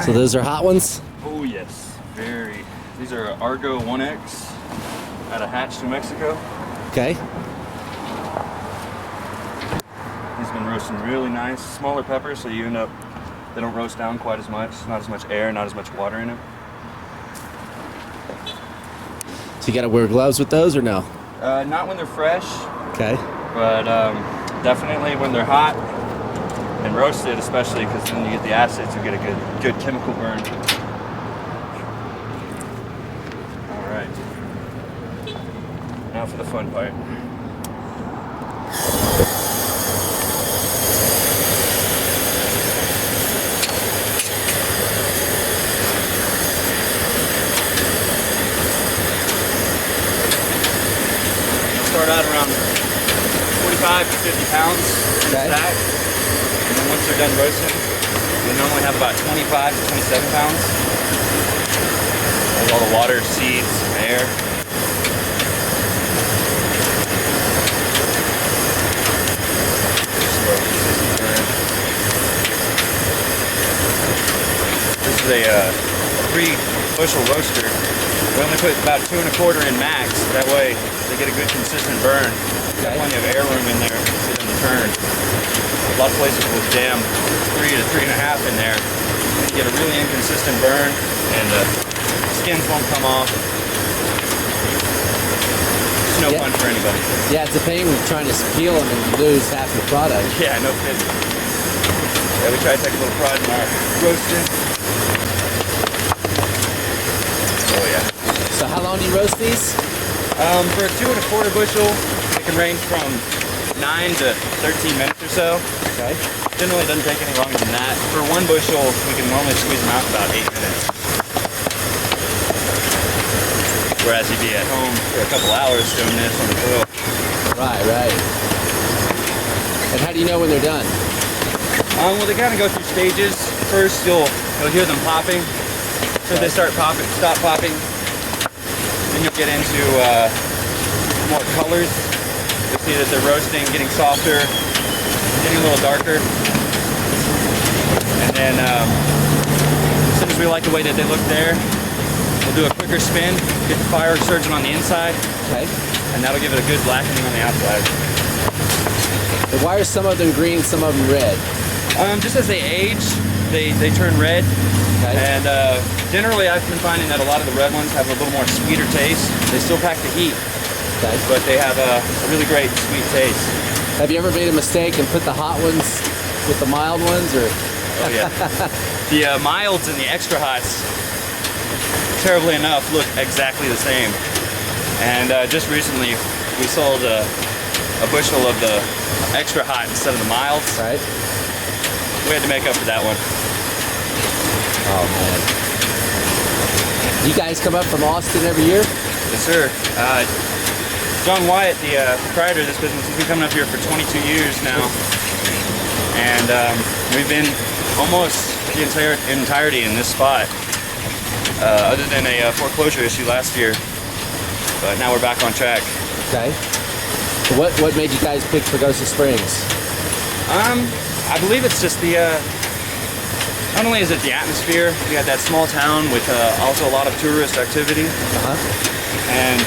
So those are hot ones? Oh yes, very. These are Argo 1X out of Hatch, New Mexico. Okay. These have been roasting really nice. Smaller peppers, so you end up, they don't roast down quite as much. Not as much air, not as much water in them. So you gotta wear gloves with those or no? Not when they're fresh. Okay. But definitely when they're hot and roasted, especially because then you get the acids, you get a good chemical burn. All right. Now for the fun part. Start out around 45 to 50 pounds Okay. stack. And then once they're done roasting, they normally have about 25 to 27 pounds. There's all the water, seeds, air. This is a 3-bushel roaster. We only put about 2 1/4 in max. That way they get a good consistent burn. Got plenty of air room in there to sit in the turn. A lot of places will jam 3 to 3.5 in there. You get a really inconsistent burn, and the skins won't come off. It's no fun for anybody. Yeah, it's a pain trying to peel them and lose half your product. Yeah, no kidding. Yeah, we try to take a little pride in our roasting. Oh yeah. So how long do you roast these? For a 2 1/4 bushel, it can range from 9 to 13 minutes or so. Okay. Generally doesn't take any longer than that. For 1 bushel, we can normally squeeze them out in about 8 minutes. Whereas you'd be at home for a couple hours doing this on the grill. Right, right. And how do you know when they're done? Well, they kind of go through stages. First, you'll hear them popping. So they start popping, stop popping. Then you'll get into more colors. You'll see that they're roasting, getting softer, getting a little darker. And then as soon as we like the way that they look there, we'll do a quicker spin, get the fire surging on the inside. Okay. And that'll give it a good blackening on the outside. And why are some of them green, some of them red? Just as they age, they turn red. Okay. And generally I've been finding that a lot of the red ones have a little more sweeter taste. They still pack the heat, Okay. but they have a really great sweet taste. Have you ever made a mistake and put the hot ones with the mild ones, or? Oh yeah. The milds and the extra hots, terribly enough, look exactly the same. And just recently we sold a bushel of the extra hot instead of the milds. Right. We had to make up for that one. Oh man. You guys come up from Austin every year? Yes, sir. John Wyatt, the proprietor of this business, has been coming up here for 22 years now. And we've been almost the entirety in this spot, other than a foreclosure issue last year. But now we're back on track. Okay. So what made you guys pick Pagosa Springs? I believe it's just the, not only is it the atmosphere, we had that small town with also a lot of tourist activity. And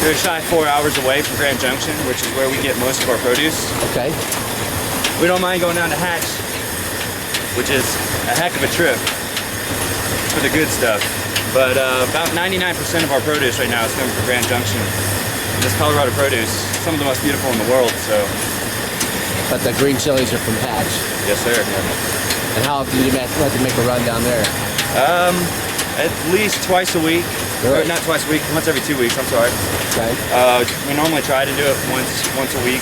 we're a shy 4 hours away from Grand Junction, which is where we get most of our produce. Okay. We don't mind going down to Hatch, which is a heck of a trip for the good stuff. But about 99% of our produce right now is coming from Grand Junction. This Colorado produce, some of the most beautiful in the world, so. But the green chilies are from Hatch. Yes, sir. And how often do you have to make a run down there? At least twice a week. Really? Or not twice a week, once every 2 weeks, I'm sorry. Okay. We normally try to do it once a week.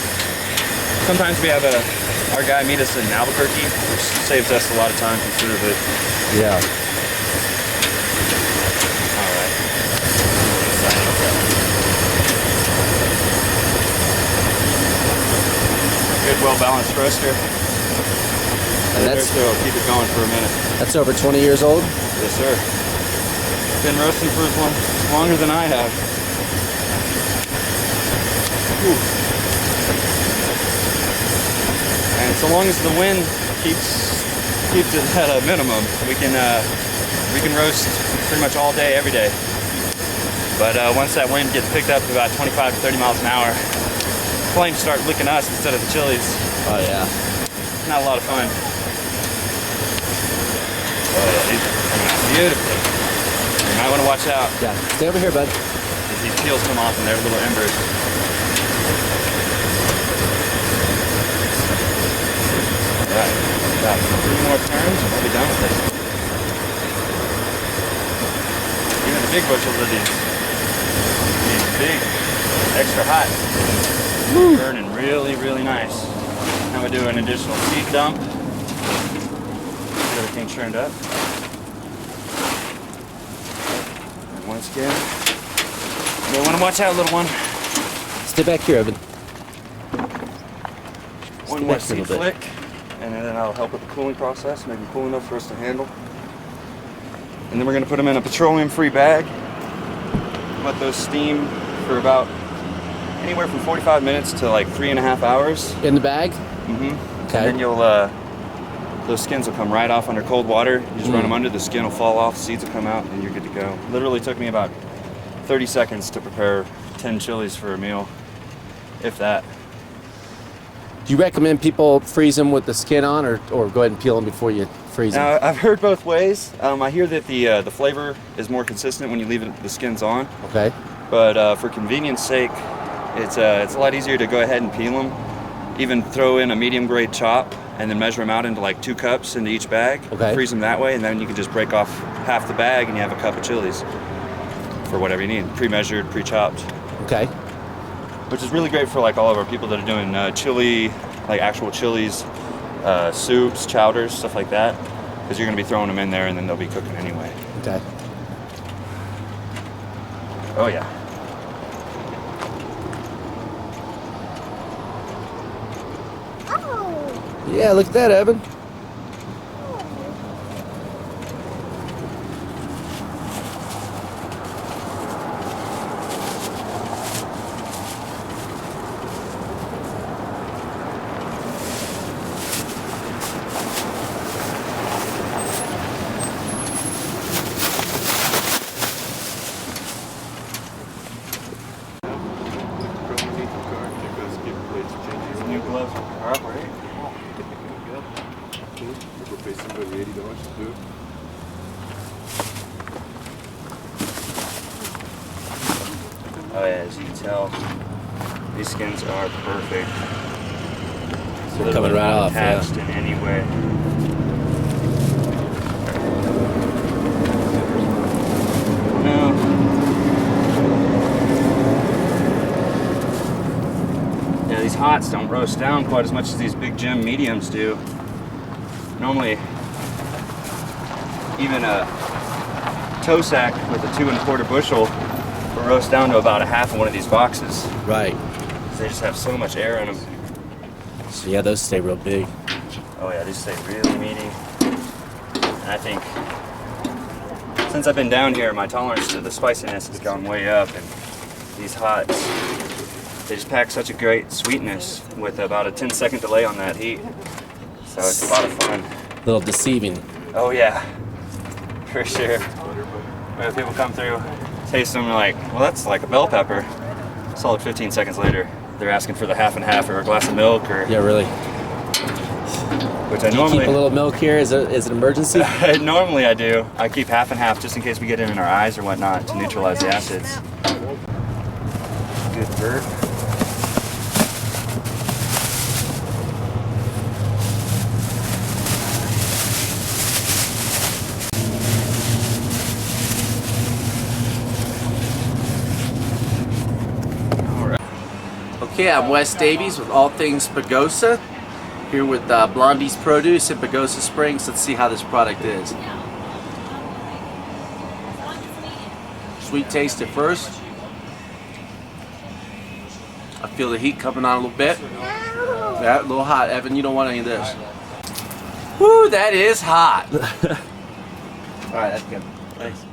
Sometimes we have our guy meet us in Albuquerque, which saves us a lot of time considerably. Yeah. All right. Good, well-balanced roaster. And that's will keep it going for a minute. That's over 20 years old? Yes, sir. Been roasting for longer than I have. Ooh. And so long as the wind keeps keeps it at a minimum. We can roast pretty much all day, every day. But once that wind gets picked up to about 25 to 30 miles an hour, flames start licking us instead of the chilies. Oh yeah. Not a lot of fun. Oh yeah, these are coming out beautifully. You might want to watch out. Yeah, stay over here, bud. As these peels come off and they're little embers. Alright, about 3 more turns and we'll be done with this. Even the big bushels of these big, extra hot. Woo. Burning really, really nice. Now we do an additional seed dump. Get everything churned up. And once again, you want to watch out, little one. Stay back here, Evan. One more seed flick, and then that'll help with the cooling process, make them cool enough for us to handle. And then we're going to put them in a petroleum-free bag. Let those steam for about anywhere from 45 minutes to like 3.5 hours. In the bag? Mm-hmm. Okay. And then you'll, those skins will come right off under cold water. You just run them under, the skin will fall off, seeds will come out, and you're good to go. Literally took me about 30 seconds to prepare 10 chilies for a meal, if that. Do you recommend people freeze them with the skin on, or go ahead and peel them before you freeze them? Now, I've heard both ways. I hear that the flavor is more consistent when you leave the skins on. Okay. But for convenience sake, it's a lot easier to go ahead and peel them. Even throw in a medium grade chop and then measure them out into like 2 cups into each bag. Okay. Freeze them that way, and then you can just break off half the bag and you have a cup of chilies for whatever you need. Pre-measured, pre-chopped. Okay. Which is really great for like all of our people that are doing chili, like actual chilies, soups, chowders, stuff like that. Because you're going to be throwing them in there and then they'll be cooking anyway. Okay. Oh yeah. Yeah, look at that, Evan. New gloves are up, right? We'll pay somebody $80 to do it. Oh yeah, as you can tell, these skins are perfect. They're coming right off, yeah. Attached in any way. No. Yeah, these hots don't roast down quite as much as these big Jim mediums do. Normally, even a toe sack with a 2 1/4 bushel will roast down to about a half of one of these boxes. Right. They just have so much air in them. So yeah, those stay real big. Oh yeah, these stay really meaty. And I think since I've been down here, my tolerance to the spiciness has gone way up, and these hots, they just pack such a great sweetness with about a 10-second delay on that heat. So it's a lot of fun. A little deceiving. Oh yeah, for sure. When people come through, taste them, they're like, well, that's like a bell pepper. Solid 15 seconds later, they're asking for the half and half or a glass of milk, or Yeah, really. which I Do you normally keep a little milk here as an emergency? normally I do. I keep half and half just in case we get it in our eyes or whatnot to neutralize the acids. Good burp. Okay, I'm Wes Davies with All Things Pagosa, here with Blondie's Produce in Pagosa Springs. Let's see how this product is. Sweet taste at first. I feel the heat coming on a little bit. Yeah, a little hot. Evan, you don't want any of this. Woo, that is hot. All right, that's good. Thanks.